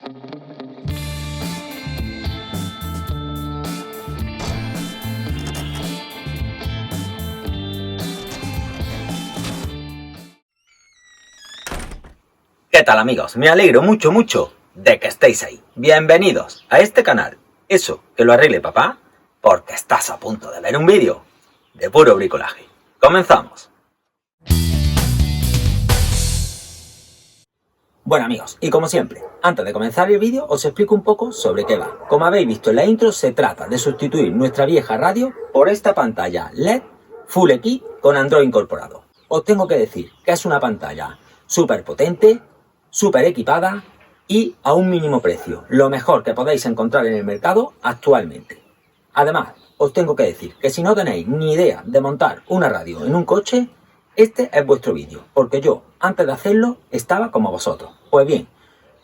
¿Qué tal, amigos? Me alegro mucho de que estéis ahí. Bienvenidos a este canal. Eso, que lo arregle papá, porque estás a punto de ver un vídeo de puro bricolaje. Comenzamos. Bueno, amigos, y como siempre, antes de comenzar el vídeo os explico un poco sobre qué va. Como habéis visto en la intro, se trata de sustituir nuestra vieja radio por esta pantalla LED Full XP con Android incorporado. Os tengo que decir que es una pantalla súper potente, súper equipada y a un mínimo precio, lo mejor que podéis encontrar en el mercado actualmente. Además, os tengo que decir que si no tenéis ni idea de montar una radio en un coche, este es vuestro vídeo, porque yo, antes de hacerlo, estaba como vosotros. Pues bien,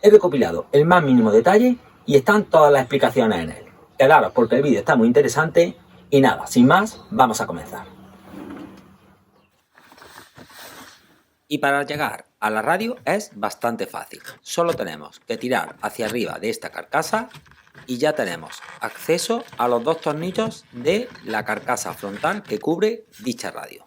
he recopilado el más mínimo detalle y están todas las explicaciones en él. Quedaros porque el vídeo está muy interesante y nada, sin más, vamos a comenzar. Y para llegar a la radio es bastante fácil. Solo tenemos que tirar hacia arriba de esta carcasa y ya tenemos acceso a los dos tornillos de la carcasa frontal que cubre dicha radio.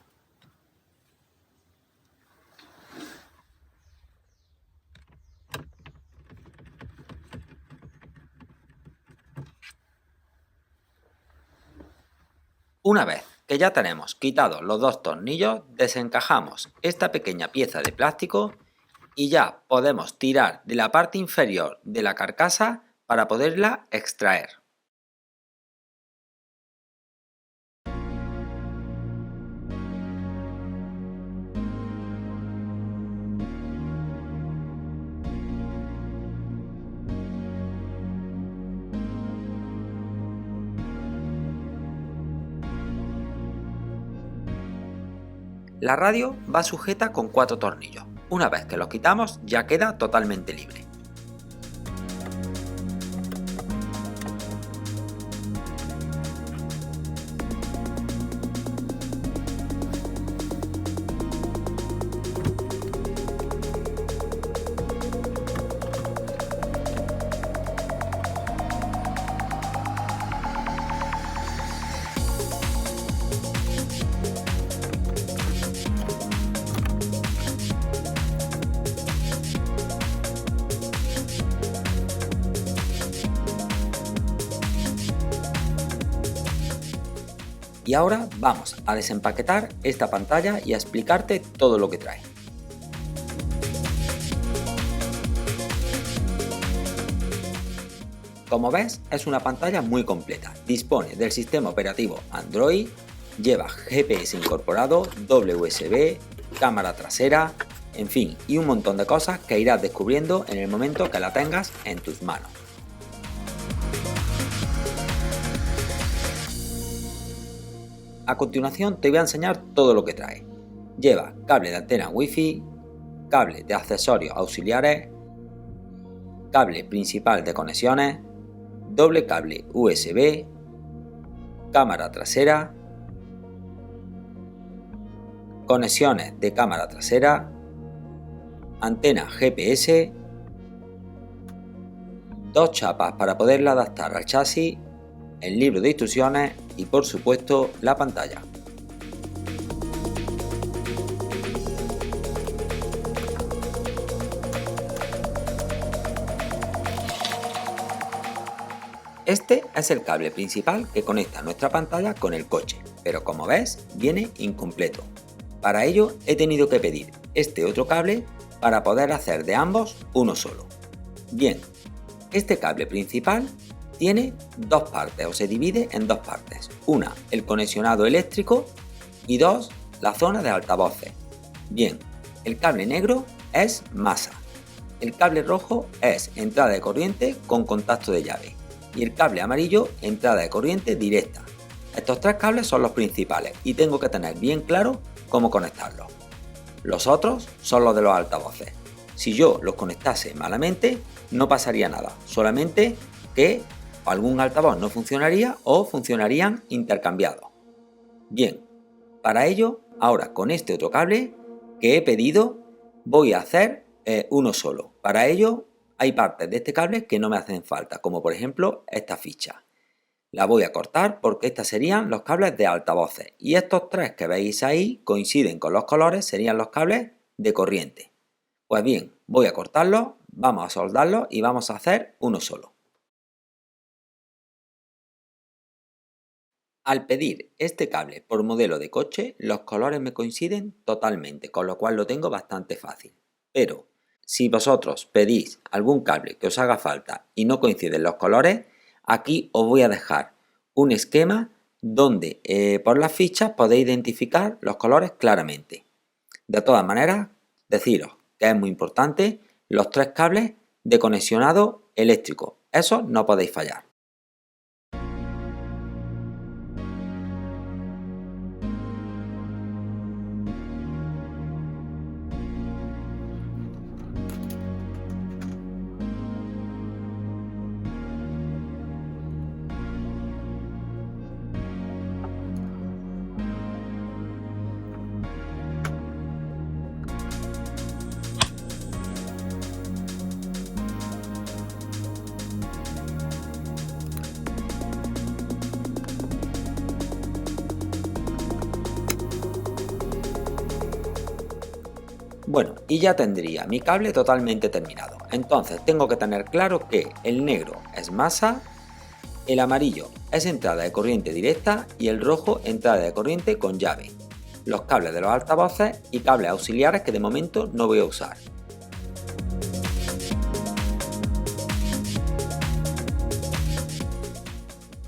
Una vez que ya tenemos quitados los dos tornillos, desencajamos esta pequeña pieza de plástico y ya podemos tirar de la parte inferior de la carcasa para poderla extraer. La radio va sujeta con 4 tornillos. Una vez que los quitamos ya queda totalmente libre. Y ahora vamos a desempaquetar esta pantalla y a explicarte todo lo que trae. Como ves, es una pantalla muy completa. Dispone del sistema operativo Android, lleva GPS incorporado, doble USB, cámara trasera, en fin, y un montón de cosas que irás descubriendo en el momento que la tengas en tus manos. A continuación te voy a enseñar todo lo que trae. Lleva cable de antena Wi-Fi, cable de accesorios auxiliares, cable principal de conexiones, doble cable USB, cámara trasera, conexiones de cámara trasera, antena GPS, dos chapas para poderla adaptar al chasis, el libro de instrucciones y por supuesto la pantalla. Este es el cable principal que conecta nuestra pantalla con el coche, pero como ves viene incompleto. Para ello he tenido que pedir este otro cable para poder hacer de ambos uno solo. Bien, este cable principal tiene dos partes o se divide en dos partes. Una, el conexionado eléctrico y dos, la zona de altavoces. Bien, el cable negro es masa. El cable rojo es entrada de corriente con contacto de llave. Y el cable amarillo, entrada de corriente directa. Estos tres cables son los principales y tengo que tener bien claro cómo conectarlos. Los otros son los de los altavoces. Si yo los conectase malamente, no pasaría nada, solamente que algún altavoz no funcionaría o funcionarían intercambiados. Bien, para ello, ahora con este otro cable que he pedido, voy a hacer uno solo. Para ello, hay partes de este cable que no me hacen falta, como por ejemplo esta ficha. La voy a cortar porque estos serían los cables de altavoces y estos tres que veis ahí coinciden con los colores, serían los cables de corriente. Pues bien, voy a cortarlos, vamos a soldarlos y vamos a hacer uno solo. Al pedir este cable por modelo de coche, los colores me coinciden totalmente, con lo cual lo tengo bastante fácil. Pero si vosotros pedís algún cable que os haga falta y no coinciden los colores, aquí os voy a dejar un esquema donde por las fichas podéis identificar los colores claramente. De todas maneras, deciros que es muy importante los tres cables de conexionado eléctrico. Esos no podéis fallar. Bueno, y ya tendría mi cable totalmente terminado. Entonces tengo que tener claro que el negro es masa, el amarillo es entrada de corriente directa y el rojo entrada de corriente con llave. Los cables de los altavoces y cables auxiliares que de momento no voy a usar.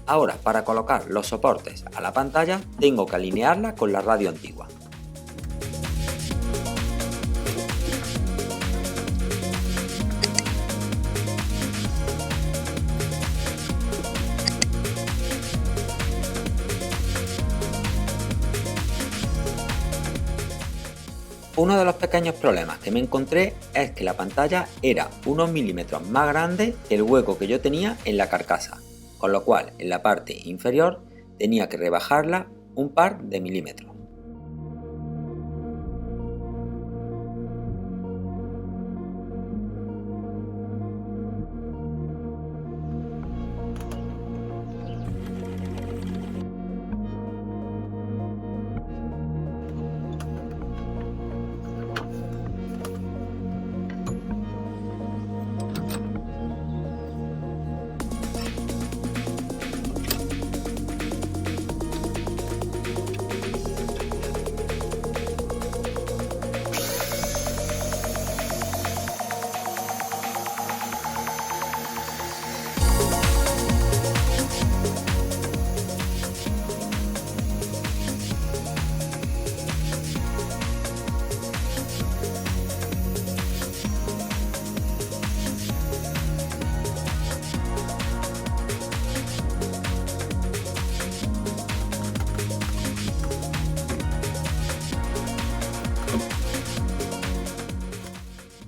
Ahora, para colocar los soportes a la pantalla, tengo que alinearla con la radio antigua. Uno de los pequeños problemas que me encontré es que la pantalla era unos milímetros más grande que el hueco que yo tenía en la carcasa, con lo cual en la parte inferior tenía que rebajarla un par de milímetros.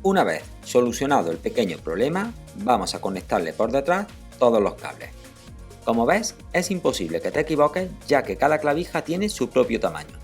Una vez solucionado el pequeño problema, vamos a conectarle por detrás todos los cables. Como ves, es imposible que te equivoques ya que cada clavija tiene su propio tamaño.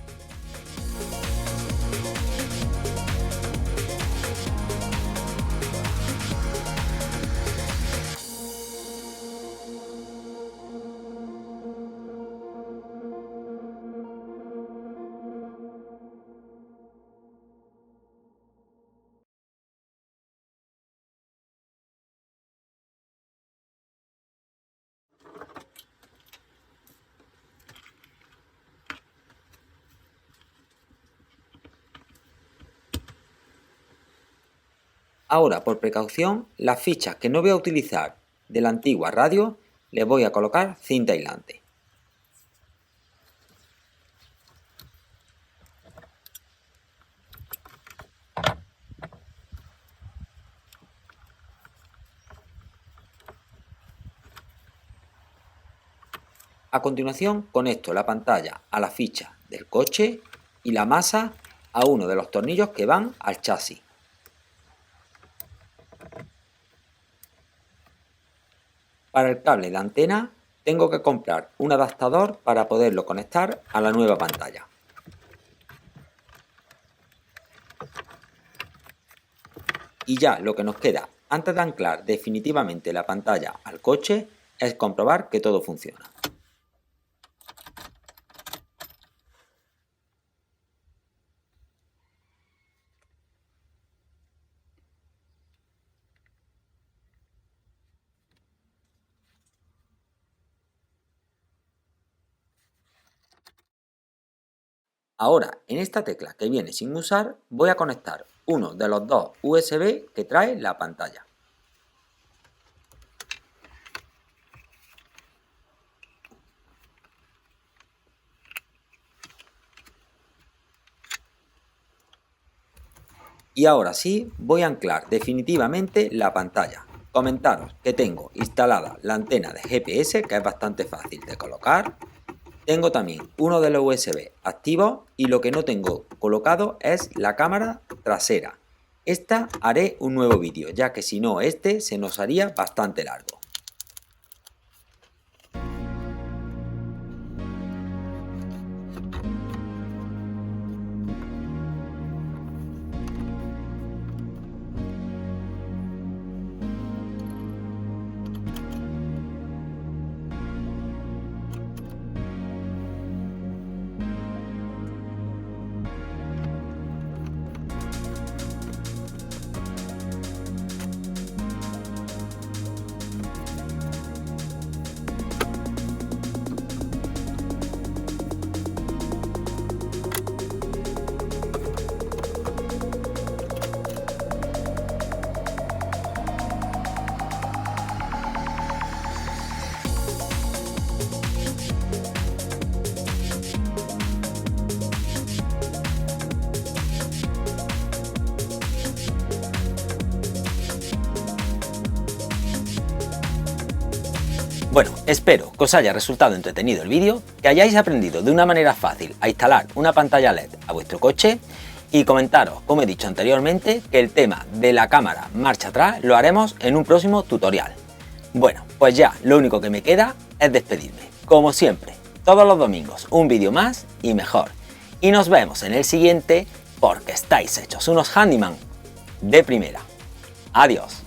Ahora, por precaución, las fichas que no voy a utilizar de la antigua radio les voy a colocar cinta aislante. A continuación, conecto la pantalla a la ficha del coche y la masa a uno de los tornillos que van al chasis. Para el cable de antena tengo que comprar un adaptador para poderlo conectar a la nueva pantalla. Y ya lo que nos queda antes de anclar definitivamente la pantalla al coche es comprobar que todo funciona. Ahora, en esta tecla que viene sin usar, voy a conectar uno de los dos USB que trae la pantalla. Y ahora sí, voy a anclar definitivamente la pantalla. Comentaros que tengo instalada la antena de GPS, que es bastante fácil de colocar. Tengo también uno de los USB activos y lo que no tengo colocado es la cámara trasera. Esta haré un nuevo vídeo, ya que si no este se nos haría bastante largo. Bueno, espero que os haya resultado entretenido el vídeo, que hayáis aprendido de una manera fácil a instalar una pantalla LED a vuestro coche y comentaros, como he dicho anteriormente, que el tema de la cámara marcha atrás lo haremos en un próximo tutorial. Bueno, pues ya lo único que me queda es despedirme. Como siempre, todos los domingos un vídeo más y mejor. Y nos vemos en el siguiente porque estáis hechos unos handyman de primera. Adiós.